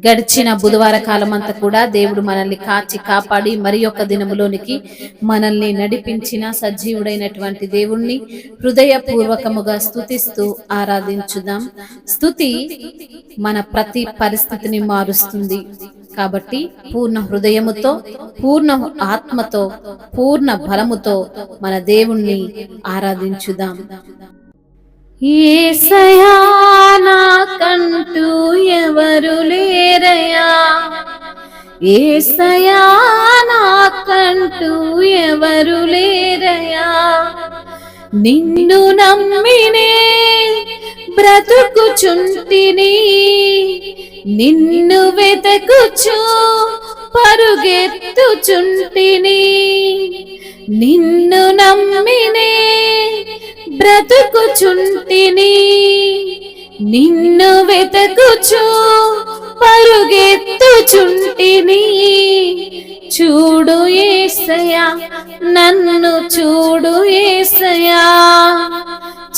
గడిచిన బుధవార కాలం అంతా కూడా దేవుడు మనల్ని కాచి కాపాడి మరి యొక్క దినములోనికి మనల్ని నడిపించిన సజీవుడైనటువంటి దేవుణ్ణి హృదయపూర్వకముగా స్తుతిస్తూ ఆరాధించుదాం. స్తుతి మన ప్రతి పరిస్థితిని మారుస్తుంది. కాబట్టి పూర్ణ హృదయముతో, పూర్ణ ఆత్మతో, పూర్ణ బలముతో మన దేవుణ్ణి ఆరాధించుదాం. యేసయ్యా నాకంటూ ఎవరు లేరయ్యా, యేసయ్యా నాకంటూ ఎవరు లేరయ్యా, నిన్ను నమ్మినే బ్రతుకుచుంటిని, నిన్ను వెతకుచు పరుగెత్తుచుంటిని, నిన్ను నమ్మినే బ్రతుకుచుంటిని, నిన్ను వెతకుచు పరుగెత్తుచుంటిని. చూడు యేసయ్యా, నన్ను చూడు యేసయ్యా,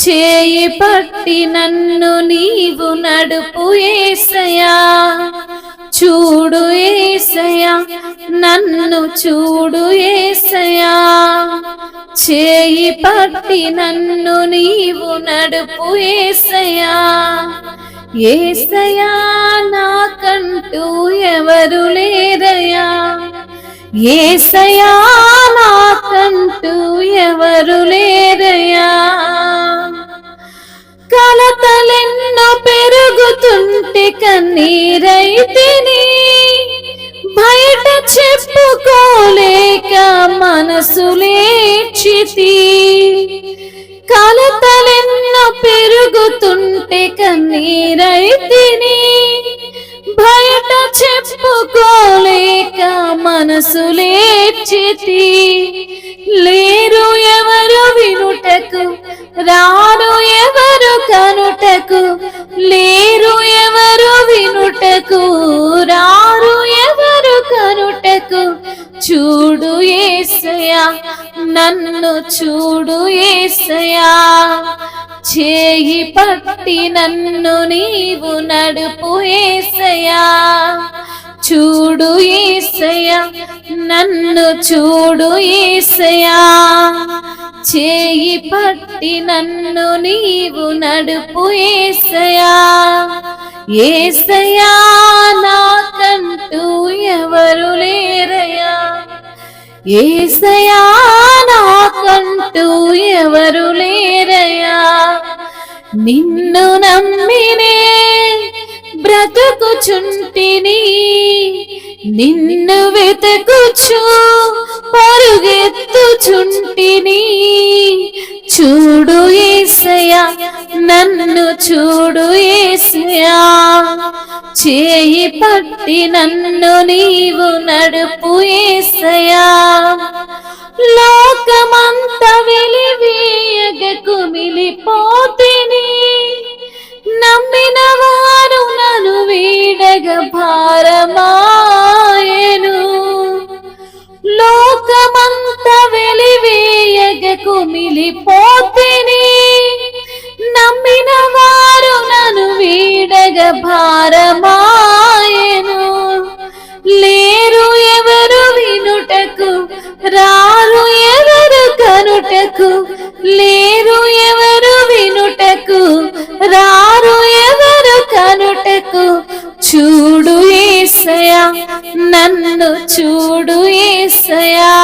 చేయి పట్టి నన్ను నీవు నడుపు యేసయ్యా. చూడు యేసయ్యా, నన్ను చూడు యేసయ్యా, చేయి పట్టి నన్ను నీవు నడుపు యేసయ్యా. యేసయ్యా నాకంటూ ఎవరు లేరయ్యా, యేసయ్యా నాకంటూ ఎవరు లేరయ్యా. కలతలెన్నో పెరుగుతుంటే కన్నీరైతిని, బయట చెప్పుకోలేక మనసులేచితి. కలతలెన్నో పెరుగుతుంటే కన్నీరైతిని, బయట చెప్పుకోలేక మనసులేచితి. లేరు ఎవరు వినుటకు, రారు ఎవరు కనుటకు, లేరు ఎవరు వినుటకు, రారు ఎవరు కనుటకు. చూడు యేసయ్యా, నన్ను చూడు యేసయ్యా, చేయి పట్టి నన్ను నీవు నడుపు యేసయ్యా. చూడు యేసయ్యా, నన్ను చూడు యేసయ్యా, చేయి పట్టి నన్ను నీవు నడుపు యేసయ్యా. యేసయ్యా నాకంటూ ఎవరు లేరయ్యా, యేసయ్యా నాకంటూ ఎవరు లేరయ్యా, నిన్ను నమ్మినే బ్రతుకుచుంటిని, నిన్ను వెతకుచు పరుగెత్తుచుంటిని. చూడు యేసయ్యా, నన్ను చూడు యేసయ్యా, చేయి పట్టి నన్ను నీవు నడుపు యేసయ్యా. లోకమంత వెలివేయగ కుమిలిపోతిని, నమ్మిన వారు నన్ను వీడగ భారమాయెను. లోకమంత వెలివేయగ కుమిలిపోతిని, నమ్మిన వారు నన్ను వీడగ భారమాయెను. లేరు ఎవరు వినుటకు, రారు ఎవరు కనుటకు, లేరు ఎవరు వినుటకు, రారు ఎవరు కనుటకు. చూడు యేసయ్యా, నన్ను చూడు యేసయ్యా,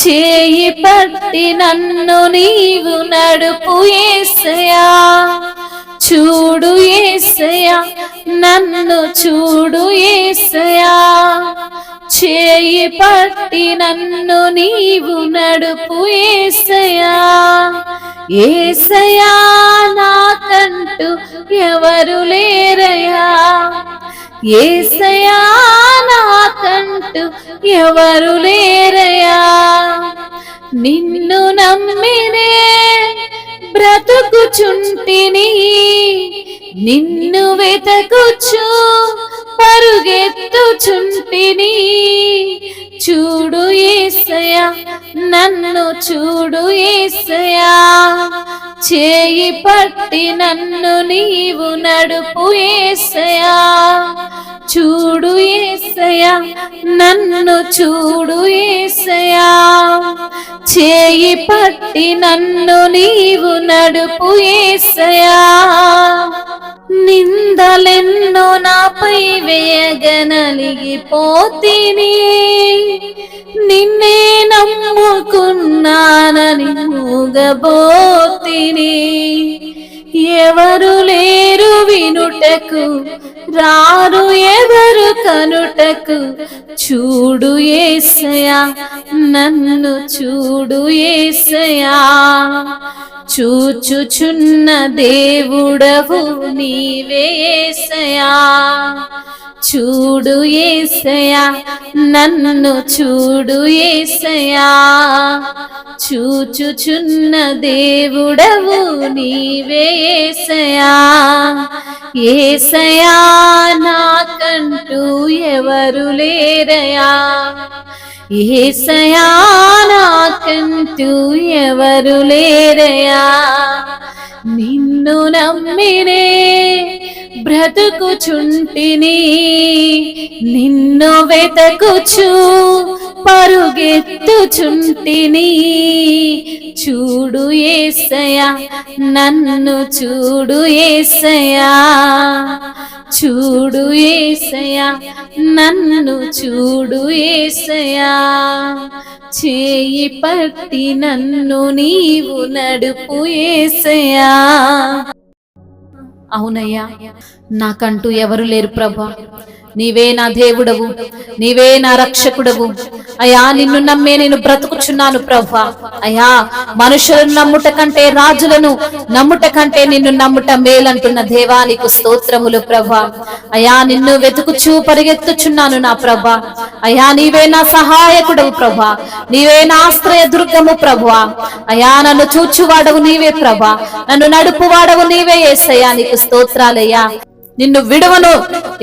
చేయి పట్టి నన్ను నీవు నడుపు యేసయ్యా. చూడు యేసయ్యా, నన్ను చూడు యేసయ్యా, చేయి పట్టి నన్ను నీవు నడుపు యేసయ్యా. యేసయ్యా నాకంటూ ఎవరు లేరయ్యా, యేసయ్యా నాకంటూ ఎవరు లేరయ్యా, నిన్ను నమ్మినే బ్రతుకుచుంటిని, నిన్ను వెతకుచు పరుగెత్తుచుంటిని. చూడు యేసయ్యా, నన్ను చూడు యేసయ్యా, చేయి పట్టి నన్ను నీవు నడుపు యేసయ్యా. చూడు యేసయ్యా, నన్ను చూడు యేసయ్యా, చేయి పట్టి నన్ను నీవు నడుపు యేసయ్యా. నిందలెన్నో నాపై వేయగనలిగిపోతిని, నిన్నే నమ్ముకున్నానని మూగబోతిని. ఎవరు లేరు వినుటకు, రారు ఎవరు కనుటకు, చూడు యేసయ్యా, నన్ను చూడు యేసయ్యా. చూచుచున్న దేవుడవు నీవే యేసయ్యా, చూడు యేసయ్యా, నన్ను చూడు యేసయ్యా. చూచుచున్న దేవుడవు నీవే యేసయ్యా. యేసయ్యా, నాకంటూ ఎవరు లేరయ్యా, యేసయ్యా, నాకంటూ ఎవరు లేరయ్యా. నిన్ను నమ్మినే బ్రతుకుచుంటిని, నిన్ను వెతకుచు పరుగెత్తుచుంటిని. చూడు యేసయ్యా, నన్ను చూడు యేసయ్యా, చూడు యేసయ్యా, నన్ను చూడు యేసయ్యా. చేయి పట్టి నన్ను నీవు నడుపు యేసయ్యా. అవునయ్యా, నాకంటూ ఎవరు లేరు ప్రభా, నీవే నా దేవుడవు, నీవే నా రక్షకుడవు అయ్యా. నిన్ను నమ్మే నేను బ్రతుకుచున్నాను ప్రభా. అయ్యా, మనుషులను నమ్ముట కంటే, రాజులను నమ్ముట కంటే నిన్ను నమ్ముట మేలంటున్న దేవానికి స్తోత్రములు ప్రభా. అయ్యా, నిన్ను వెతుకుచూ పరిగెత్తుచున్నాను నా ప్రభా. అయ్యా, నీవే నా సహాయకుడవు ప్రభా, నీవే నా ఆశ్రయ దుర్గము ప్రభా. అయ్యా, నన్ను చూచువాడవు నీవే ప్రభా, నన్ను నడుపువాడవు నీవే యేసయ్యా. నీకు స్తోత్రాలయ్యా. నిన్ను విడువను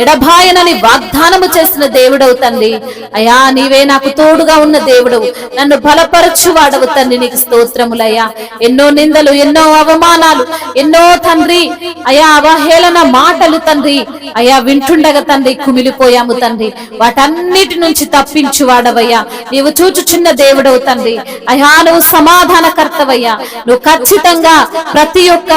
ఎడబాయనని వాగ్దానము చేసిన దేవుడవు తండ్రి. అయ్యా, నీవే నాకు తోడుగా ఉన్న దేవుడవు, నన్ను బలపరచువాడవు తండ్రి. నీకు స్తోత్రములయ్యా. ఎన్నో నిందలు, ఎన్నో అవమానాలు, ఎన్నో తండ్రి అయ్యా అవహేళన మాటలు తండ్రి అయ్యా వింటుండగా తండ్రి కుమిలిపోయాము తండ్రి. వాటన్నిటి నుంచి తప్పించువాడవయ్యా. నీవు చూచుచున్న దేవుడవు తండ్రి. అయ్యా, నువ్వు సమాధానకర్తవయ్యా. నువ్వు ఖచ్చితంగా ప్రతి ఒక్క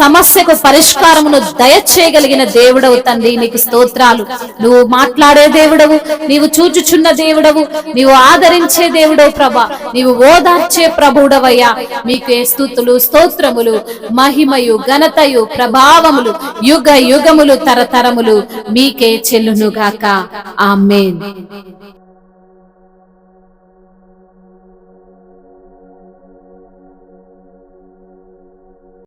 సమస్యకు పరిష్కారమును దయచేయగలిగిన దేవుడవు తండ్రి. నీకు స్తోత్రాలు. నువ్వు మాట్లాడే దేవుడవు, నీవు చూచుచున్న దేవుడవు, నీవు ఆదరించే దేవుడవు ప్రభా, నీవు ఓదార్చే ప్రభుడవయ్యా. మీకే స్తుతులు, స్తోత్రములు, మహిమయు, ఘనతయు, ప్రభావములు యుగ యుగములు తరతరములు మీకే చెల్లునుగాక. ఆమేన్.